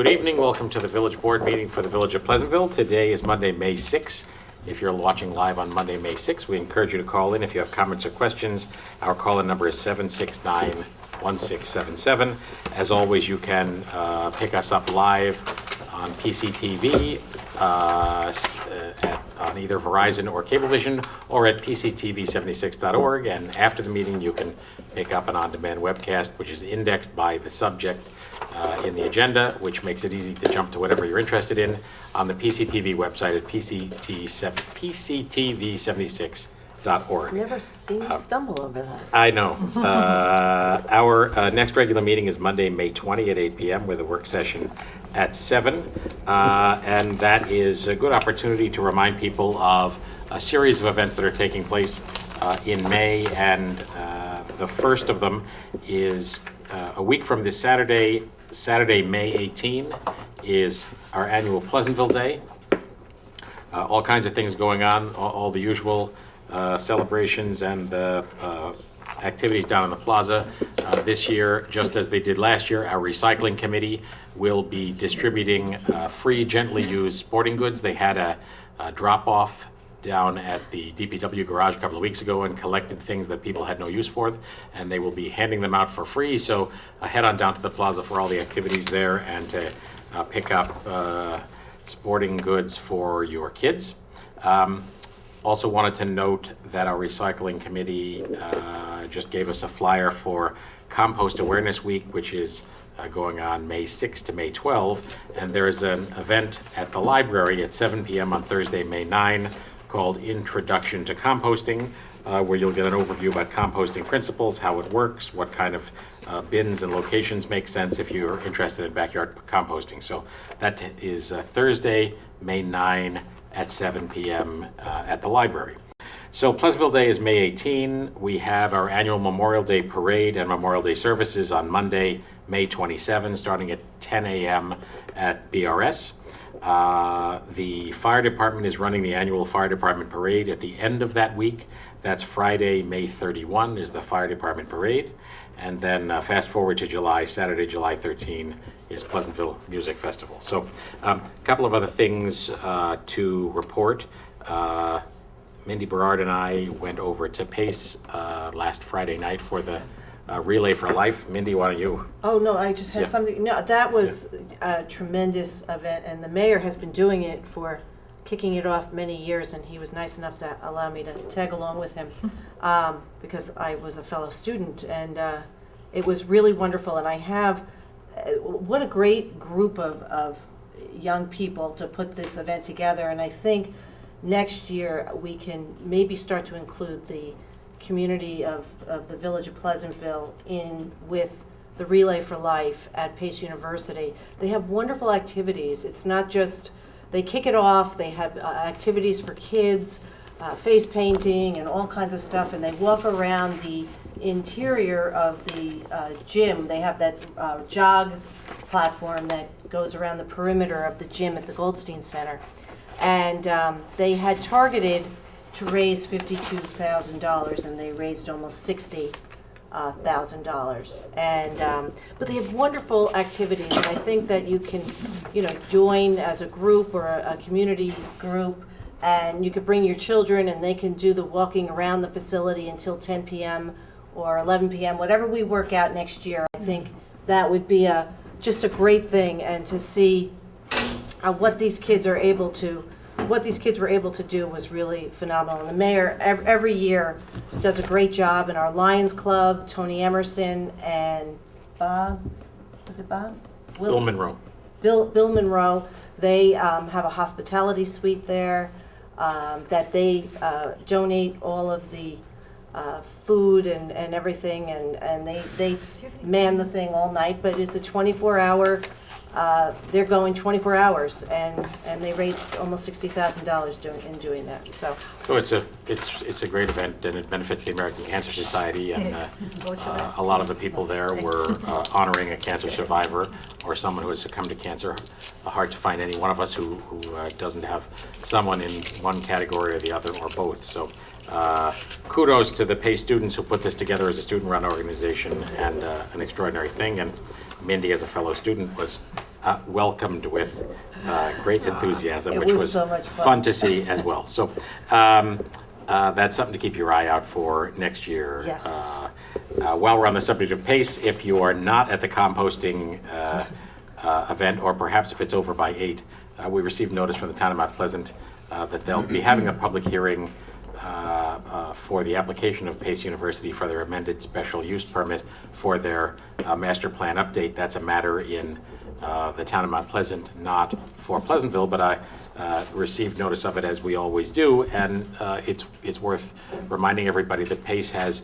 Good evening. Welcome to the Village Board meeting for the Village of Pleasantville. Today is Monday, May 6th. If you're watching live on Monday, May 6th, we encourage you to call in if you have comments or questions. Our call-in number is 769-1677. As always, you can pick us up live on PCTV, on either Verizon or Cablevision, or at PCTV76.org. And after the meeting, you can pick up an on-demand webcast, which is indexed by the subject in the agenda, which makes it easy to jump to whatever you're interested in on the PCTV website at PCTV76.org. Never seen you stumble over that. I know. Our next regular meeting is Monday, May 20 at 8 p.m. with a work session at 7. And that is a good opportunity to remind people of a series of events that are taking place in May. And the first of them is a week from this Saturday, May 18, is our annual Pleasantville Day. All kinds of things going on, all the usual celebrations and activities down in the plaza. This year, just as they did last year, our recycling committee will be distributing free, gently used sporting goods. They had a drop-off down at the DPW garage a couple of weeks ago and collected things that people had no use for, and they will be handing them out for free. So head on down to the plaza for all the activities there and to pick up sporting goods for your kids. Also wanted to note that our recycling committee just gave us a flyer for Compost Awareness Week, which is going on May 6 to May 12. And there is an event at the library at 7 p.m. on Thursday, May 9, called Introduction to Composting, where you'll get an overview about composting principles, how it works, what kind of bins and locations make sense if you're interested in backyard composting. So that is Thursday, May 9 at 7 p.m. At the library. So Pleasantville Day is May 18. We have our annual Memorial Day Parade and Memorial Day services on Monday, May 27, starting at 10 a.m. at BRS. The fire department is running the annual fire department parade at the end of that week. That's Friday, May 31 is the fire department parade. And then fast forward to July, Saturday, July 13 is Pleasantville Music Festival. So a couple of other things to report. Mindy Berard and I went over to Pace last Friday night for the Relay for Life. Mindy, why don't you? Oh, no, I just had something. No, that was a tremendous event, and the mayor has been doing it for kicking it off many years, and he was nice enough to allow me to tag along with him because I was a fellow student, and it was really wonderful. And I have, what a great group of young people to put this event together, and I think next year we can maybe start to include the community of the Village of Pleasantville in with the Relay for Life at Pace University. They have wonderful activities. It's not just, they kick it off, they have activities for kids, face painting and all kinds of stuff, and they walk around the interior of the gym. They have that jog platform that goes around the perimeter of the gym at the Goldstein Center. And they had targeted to raise $52,000, and they raised almost $60,000. And but they have wonderful activities, and I think that you can, join as a group or a community group, and you could bring your children, and they can do the walking around the facility until 10 p.m. or 11 p.m. Whatever we work out next year. I think that would be just a great thing, and to see what these kids were able to do was really phenomenal. And the mayor every year does a great job. In our Lions Club, Tony Emerson and Bob, was it Bob? Bill Monroe. Bill Monroe. They have a hospitality suite there that they donate all of the food and everything, and they man the thing all night. But it's a 24-hour. They're going 24 hours, and they raised almost $60,000 in doing that. So it's a great event, and it benefits the American Cancer Society, and a lot of the people there were honoring a cancer survivor or someone who has succumbed to cancer. Hard to find any one of us who doesn't have someone in one category or the other or both. So kudos to the Pace students who put this together as a student-run organization, and an extraordinary thing. And Mindy, as a fellow student, was welcomed with great enthusiasm, It which was was so much fun. fun to see as well. So that's something to keep your eye out for next year. Yes. While we're on the subject of PACE, if you are not at the composting event, or perhaps if it's over by 8, we received notice from the town of Mount Pleasant that they'll be having a public hearing for the application of Pace University for their amended special use permit for their master plan update. That's a matter in the town of Mount Pleasant, not for Pleasantville, but I received notice of it, as we always do, and it's worth reminding everybody that Pace has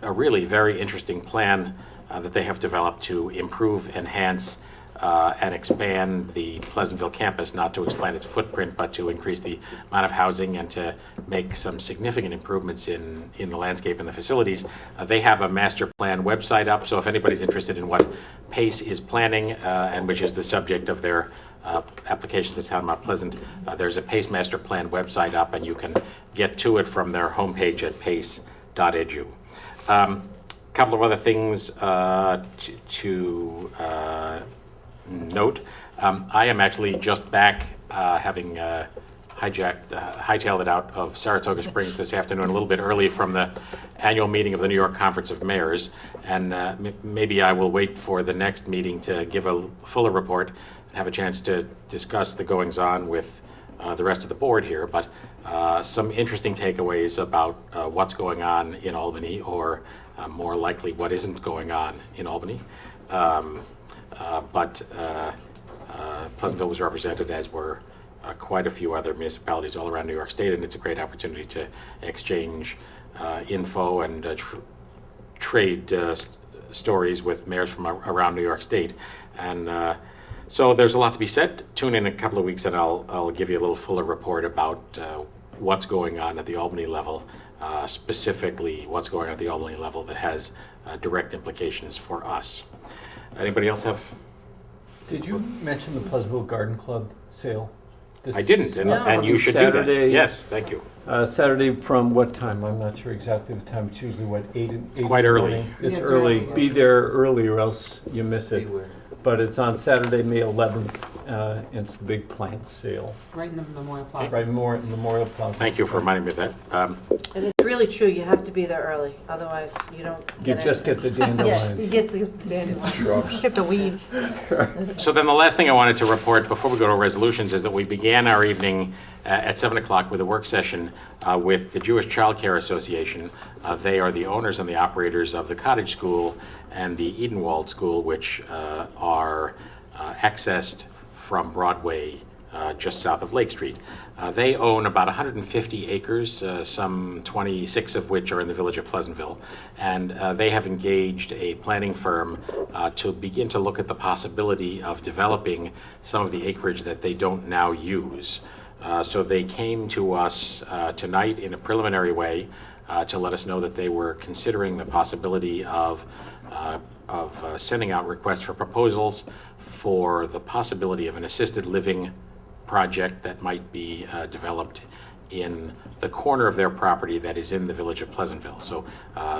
a really very interesting plan that they have developed to improve, enhance, and expand the Pleasantville campus, not to expand its footprint, but to increase the amount of housing and to make some significant improvements in the landscape and the facilities. They have a master plan website up, so if anybody's interested in what PACE is planning, and which is the subject of their applications to the town of Mount Pleasant, there's a PACE master plan website up, and you can get to it from their homepage at pace.edu. Couple of other things to note. I am actually just back, having hightailed it out of Saratoga Springs this afternoon, a little bit early from the annual meeting of the New York Conference of Mayors, and maybe I will wait for the next meeting to give a fuller report and have a chance to discuss the goings-on with the rest of the board here, but some interesting takeaways about what's going on in Albany, or more likely what isn't going on in Albany. But Pleasantville was represented, as were quite a few other municipalities all around New York State, and it's a great opportunity to exchange info and trade stories with mayors from around New York State. And so there's a lot to be said. Tune in a couple of weeks and I'll give you a little fuller report about what's going on at the Albany level, specifically what's going on at the Albany level that has direct implications for us. Anybody else have? Did you mention the Pleasantville Garden Club sale? I didn't, and, No. and you should do that. Saturday. Yes, thank you. Saturday from what time? I'm not sure exactly the time. It's usually what, 8 Quite in the early. morning? It's Yeah, it's early. early. Be there early or else you miss it. Beware. But it's on Saturday, May 11th. It's the big plant sale. Right in the Memorial Plaza. Right more in Memorial Plaza. Thank you for reminding me of that. And it's really true, you have to be there early, otherwise you don't You get just get the Yeah, you dandelions. get the dandelions. Get the weeds. So then the last thing I wanted to report before we go to resolutions is that we began our evening at 7 o'clock with a work session with the Jewish Child Care Association. They are the owners and the operators of the Cottage School and the Edenwald School, which are accessed from Broadway just south of Lake Street. They own about 150 acres, some 26 of which are in the village of Pleasantville, and they have engaged a planning firm to begin to look at the possibility of developing some of the acreage that they don't now use. So they came to us tonight in a preliminary way to let us know that they were considering the possibility of sending out requests for proposals for the possibility of an assisted living project that might be developed in the corner of their property that is in the village of Pleasantville. So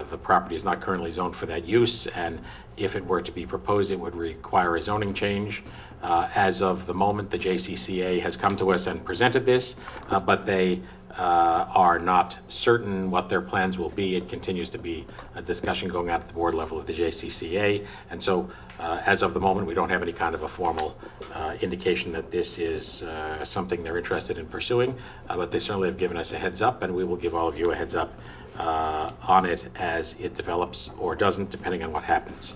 the property is not currently zoned for that use, and if it were to be proposed, it would require a zoning change. As of the moment, the JCCA has come to us and presented this, but they are not certain what their plans will be. It continues to be a discussion going on at the board level of the JCCA, and so as of the moment, we don't have any kind of a formal indication that this is something they're interested in pursuing, but they certainly have given us a heads up, and we will give all of you a heads up on it as it develops or doesn't, depending on what happens.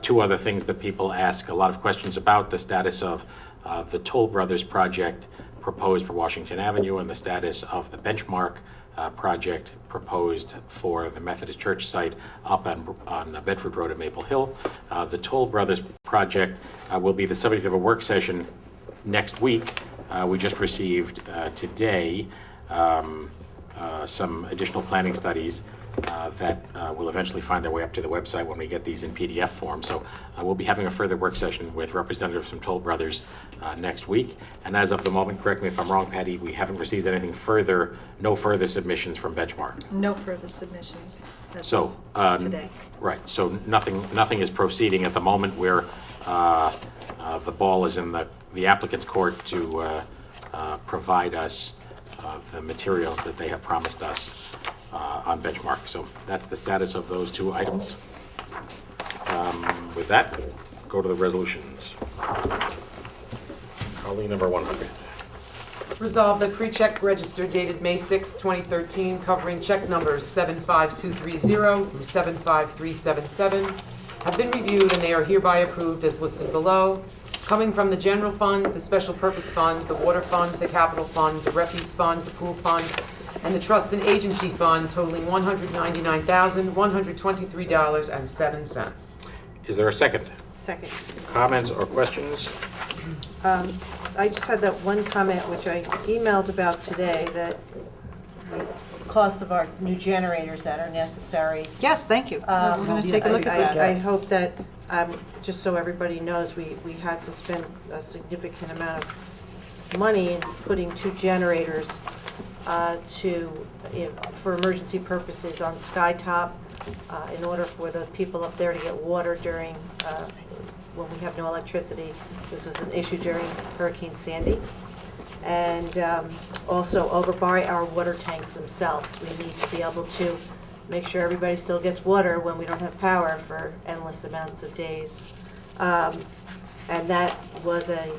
Two other things that people ask a lot of questions about: the status of the Toll Brothers project proposed for Washington Avenue and the status of the Benchmark project proposed for the Methodist Church site up on Bedford Road at Maple Hill. The Toll Brothers project will be the subject of a work session next week. We just received today some additional planning studies that will eventually find their way up to the website when we get these in PDF form. So we'll be having a further work session with representatives from Toll Brothers next week. And as of the moment, correct me if I'm wrong, Patty, we haven't received anything further, no further submissions from Benchmark. No further submissions as So, of today. right, so nothing is proceeding at the moment where the ball is in the applicant's court to provide us the materials that they have promised us on Benchmark. So that's the status of those two items. With that, go to the resolutions. Calling number 100. Resolved that pre-check register dated May 6, 2013, covering check numbers 75230 through 75377, have been reviewed and they are hereby approved as listed below, coming from the general fund, the special purpose fund, the water fund, the capital fund, the refuse fund, the pool fund, and the trust and agency fund totaling $199,123.07. Is there a second? Second. Comments or questions? I just had that one comment, which I emailed about today, that the cost of our new generators that are necessary. Yes, thank you. We're going to take a look at I that. hope that, just so everybody knows, we had to spend a significant amount of money in putting 2 generators for emergency purposes on Skytop, in order for the people up there to get water during, when we have no electricity. This was an issue during Hurricane Sandy. And also over by our water tanks themselves, we need to be able to make sure everybody still gets water when we don't have power for endless amounts of days. And that was a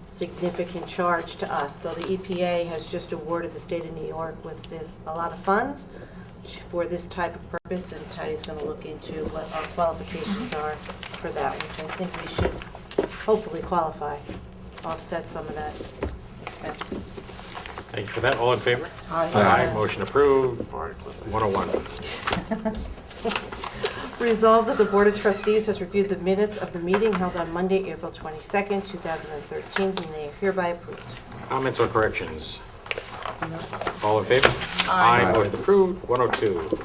significant charge to us. So the EPA has just awarded the state of New York with a lot of funds for this type of purpose, and Patty's going to look into what our qualifications are for that, which I think we should hopefully qualify, offset some of that expense. Thank you for that. All in favor? Aye. Aye. Motion approved. 101. Resolved that the Board of Trustees has reviewed the minutes of the meeting held on Monday, April 22nd, 2013, and they are hereby approved. Comments or corrections? All in favor? Aye. Motion approved. 102.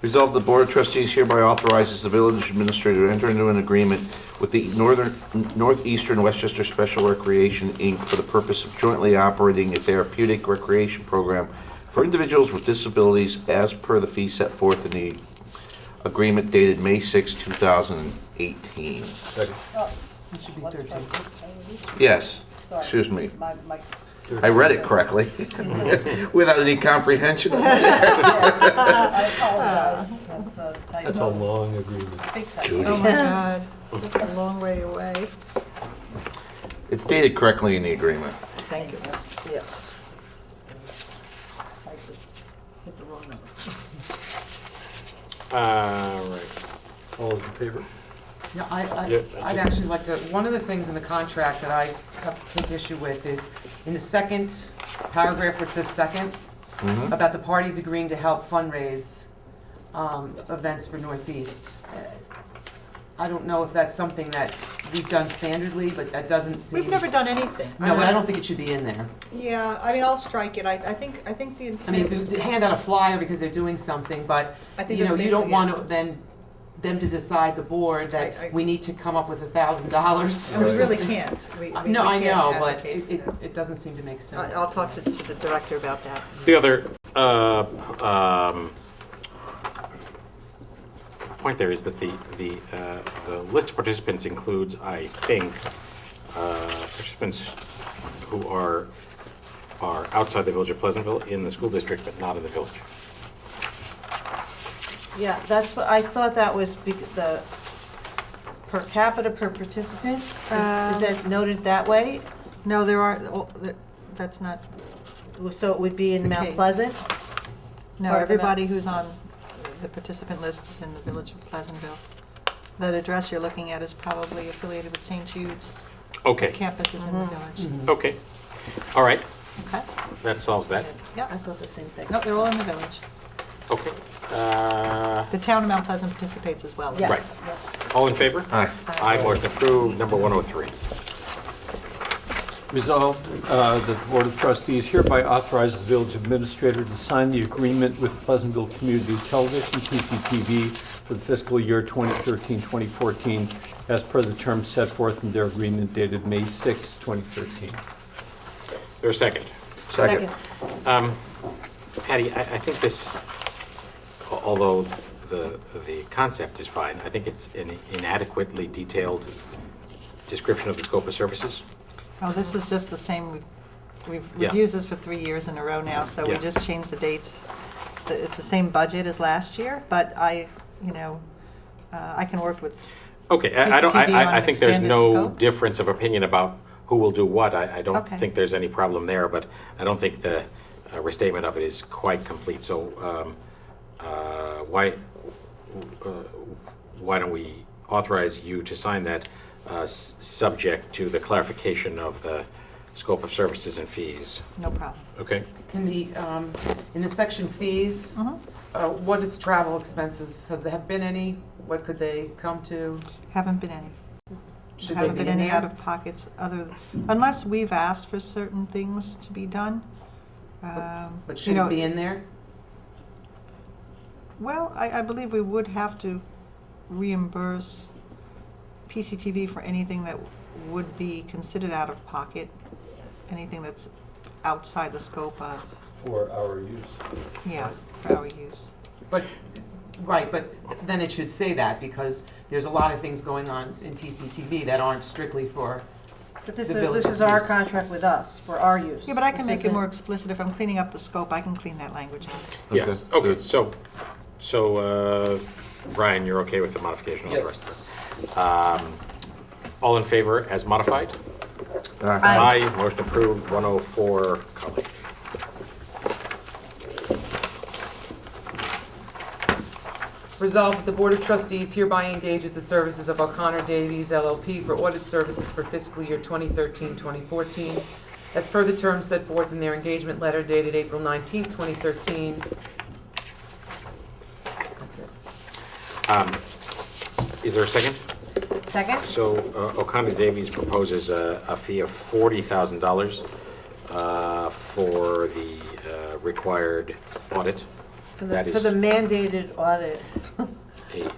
Resolved, the Board of Trustees hereby authorizes the village administrator to enter into an agreement with the Northeastern Westchester Special Recreation, Inc. for the purpose of jointly operating a therapeutic recreation program for individuals with disabilities as per the fee set forth in the agreement dated May 6, 2018. Second. It should be 13. Yes, Sorry. excuse me. My, I read it correctly without any comprehension. I apologize. That's a long agreement. Judy. Oh, my God. That's a long way away. It's dated correctly in the agreement. Thank you. Yes. I just hit the wrong number. Right. All in favor? Yeah, Yeah, I'd actually like to, one of the things in the contract that I have to take issue with is in the second paragraph where it says second, about the parties agreeing to help fundraise events for Northeast. I don't know if that's something that we've done standardly, but that doesn't seem. We've never done anything. No, but I don't think it should be in there. Yeah, I mean, I'll strike it. I think the I mean, intent. we hand out a flyer because they're doing something, but, I think you know, that's you don't basically want to then, them to decide the board I- that we need to come up with $1,000. And we really can't. We No, I can't know, but advocate. it doesn't seem to make sense. I'll talk to the director about that. The other point there is that the list of participants includes, I think, participants who are outside the village of Pleasantville in the school district, but not in the village. Yeah, that's what, I thought that was the per capita per participant? Is that noted that way? No, there are, that's not, So it would be in The Mount case. Pleasant? no, Or the everybody who's on the participant list is in the village of Pleasantville. That address you're looking at is probably affiliated with St. Jude's. Okay, Campus is in the village. okay. All right, Okay? that solves that. Yeah. I thought the same thing. No, they're all in the village. Okay. The town of Mount Pleasant participates as well. Yes. Right. Yeah. All in favor? Aye. Aye, motion approved. Number 103. Resolved that the Board of Trustees hereby authorize the village administrator to sign the agreement with Pleasantville Community Television, PCTV, for the fiscal year 2013-2014, as per the terms set forth in their agreement dated May 6, 2013. There's a second. Second. Patty, I think this, although the concept is fine, I think it's an inadequately detailed description of the scope of services. Oh, this is just the same, we've Yeah. used this for 3 years in a row now, so we Yeah. just changed the dates. It's the same budget as last year, but I can work with, Okay, I don't, PCTV on I an think there's expanded no scope? difference of opinion about who will do what. I don't Okay. think there's any problem there, but I don't think the restatement of it is quite complete. So why don't we authorize you to sign that, subject to the clarification of the scope of services and fees? no problem. Okay? Can in the section fees, what is travel expenses? Has there been any? What could they come to? Haven't been any. Should they Haven't be been in any there? out of pockets unless we've asked for certain things to be done. But should it be in there? Well, I believe we would have to reimburse PCTV for anything that would be considered out of pocket, anything that's outside the scope of, For our use. for our use. But, right, but then it should say that, because there's a lot of things going on in PCTV that aren't strictly for, But this The is, village this is our use. contract with us, for our use. Yeah, but I can This make it isn't- more explicit. If I'm cleaning up the scope, I can clean that language up. Yeah, okay, good. so Brian, you're okay with the modification of the Yes. rest? All in favor as modified? Aye. Aye, motion approved, 104, Cully. resolved that the Board of Trustees hereby engages the services of OConnor Davies LLP for audit services for fiscal year 2013-2014, as per the terms set forth in their engagement letter dated April 19, 2013. That's it. Is there a second? Second? So O'Connor Davies proposes a fee of $40,000 for the required audit. For That the, is for the mandated audit. a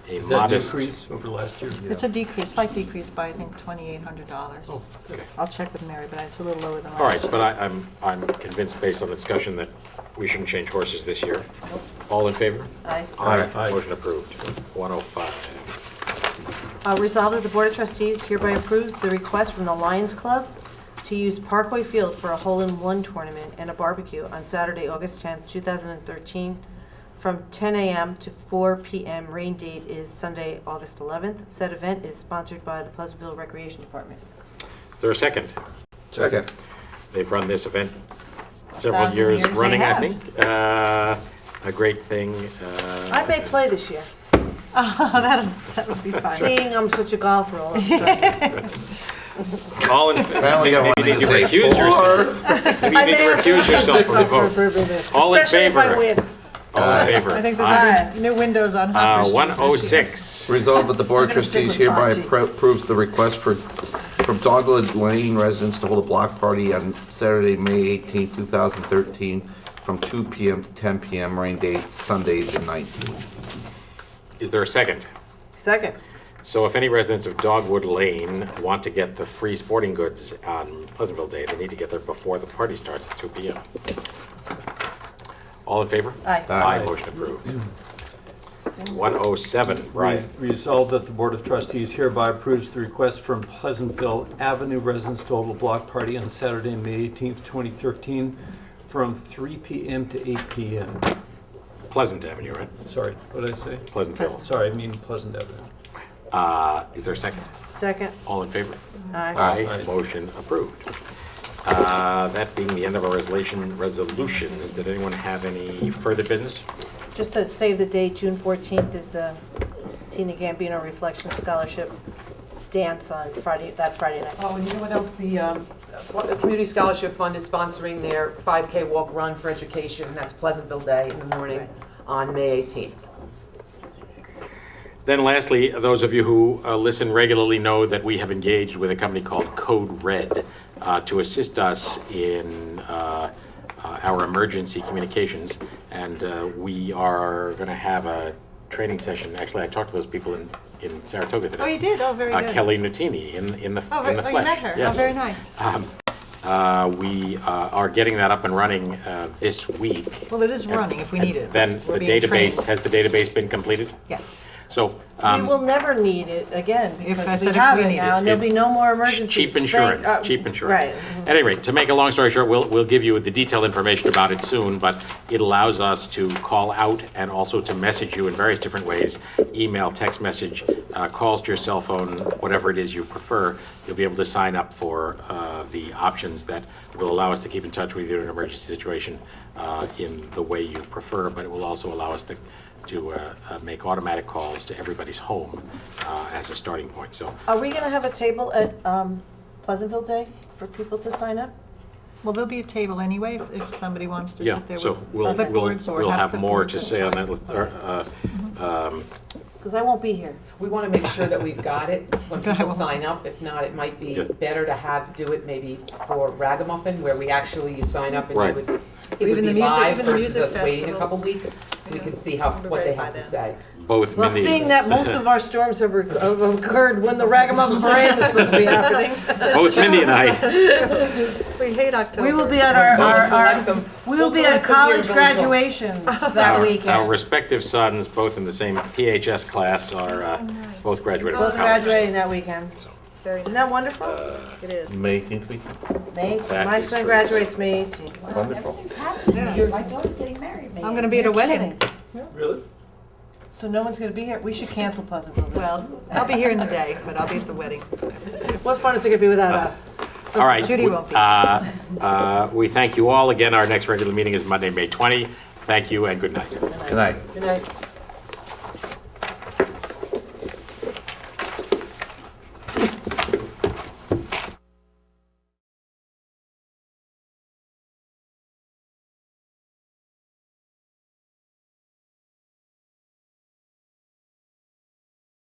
Is that an modest. increase over last year? It's a decrease, slight decrease by, I think, $2,800. Oh, good. I'll check with Mary, but it's a little lower than All right, last year. but I'm convinced based on the discussion that we shouldn't change horses this year. All in favor? Aye. Aye. Motion approved. 105. Resolved that the Board of Trustees hereby approves the request from the Lions Club to use Parkway Field for a hole-in-one tournament and a barbecue on Saturday, August 10th, 2013, from 10 a.m. to 4 p.m. Rain date is Sunday, August 11th. Said event is sponsored by the Pleasantville Recreation Department. Is there a second? Second. They've run this event several 1,000 years years they running, I have. think. A great thing. I may play this year, That would be fine. seeing I'm such a golfer all of a sudden. All in Finally got one maybe you to need to say recuse yourself. Maybe you need to recuse yourself from the vote. All in Especially if I favor? win. All in favor? I think Aye. there's new windows on Hopper Street this year. 106. Resolved that the Board of I'm gonna stick Trustees with hereby bocce. approves the request from Dogwood Lane residents to hold a block party on Saturday, May 18, 2013, from 2 p.m. to 10 p.m. Rain date Sunday, the 19th. Is there a second? Second. So if any residents of Dogwood Lane want to get the free sporting goods on Pleasantville Day, they need to get there before the party starts at 2 p.m. All in favor? Aye. Aye, motion approved. 107, Brian. Resolved that the Board of Trustees hereby approves the request from Pleasantville Avenue residents to hold a block party on Saturday, May 18th, 2013, from 3 p.m. to 8 p.m. Pleasant Avenue, right? Sorry, what did I say? Pleasantville. Sorry, I mean Pleasant Avenue. Is there a second? Second. All in favor? Aye. Aye. Motion approved. That being the end of our resolutions, did anyone have any further business? Just to save the date, June 14th is the Tina Gambino Reflection Scholarship dance on that Friday night. Oh, and you know what else? The Community Scholarship Fund is sponsoring their 5K walk run for education. That's Pleasantville Day in the morning Right. on May 18th. Then lastly, those of you who listen regularly know that we have engaged with a company called Code Red to assist us in our emergency communications. And we are going to have a training session. Actually, I talked to those people in Saratoga today. Oh, you did? Oh, very good. Kelly Nutini in the Oh, in the you flesh. met her? Yes. Oh, very nice. We are getting that up and running this week. Well, it is running if we need it. Then We're the being database, trained. has the database been completed? Yes. So, We will never need it again If I because said we if have we it need now, it. and there'll be It's no more emergencies. cheap insurance, cheap insurance. Right. At any rate, to make a long story short, we'll give you the detailed information about it soon, but it allows us to call out and also to message you in various different ways, email, text message, calls to your cell phone, whatever it is you prefer. You'll be able to sign up for the options that will allow us to keep in touch with you in an emergency situation in the way you prefer, but it will also allow us to make automatic calls to everybody's home as a starting point. So Are we gonna have a table at Pleasantville Day for people to sign up? Well, there'll be a table anyway if somebody wants to yeah, sit there so with we'll clipboards or we'll have have more clipboards, to that's say on fine. that. Because I won't be here. We want to make sure that we've got it when I people won't. sign up. If not, it might be Yeah. better to do it maybe for Ragamuffin, where we actually, you sign up and Right. it would Even the be music- live even the versus music us waiting a festival. couple weeks, so we can see what ready they by have to then. say. Both Well, Mindy, seeing that most of our storms have occurred when the Ragamuffin Parade was supposed to be happening. both Mindy and I, We hate October. We will be at we will be at college graduations that our weekend. respective sons, both in the same PHS class, are both graduated Both from college. graduating that weekend. Very Isn't nice. that wonderful? It is. May 18th week? May 18th. That My is son true. graduates May 18th. Wonderful. Everything's happening. Yeah. My daughter's getting married. May I'm going to be at a You're wedding. kidding. Really? So no one's gonna be here? We should cancel Pleasantville Day. Well, I'll be here in the day, but I'll be at the wedding. What fun is it gonna be without us? All right. Judy won't be. We thank you all. Again, our next regular meeting is Monday, May 20. Thank you and good night. Good night. Good night.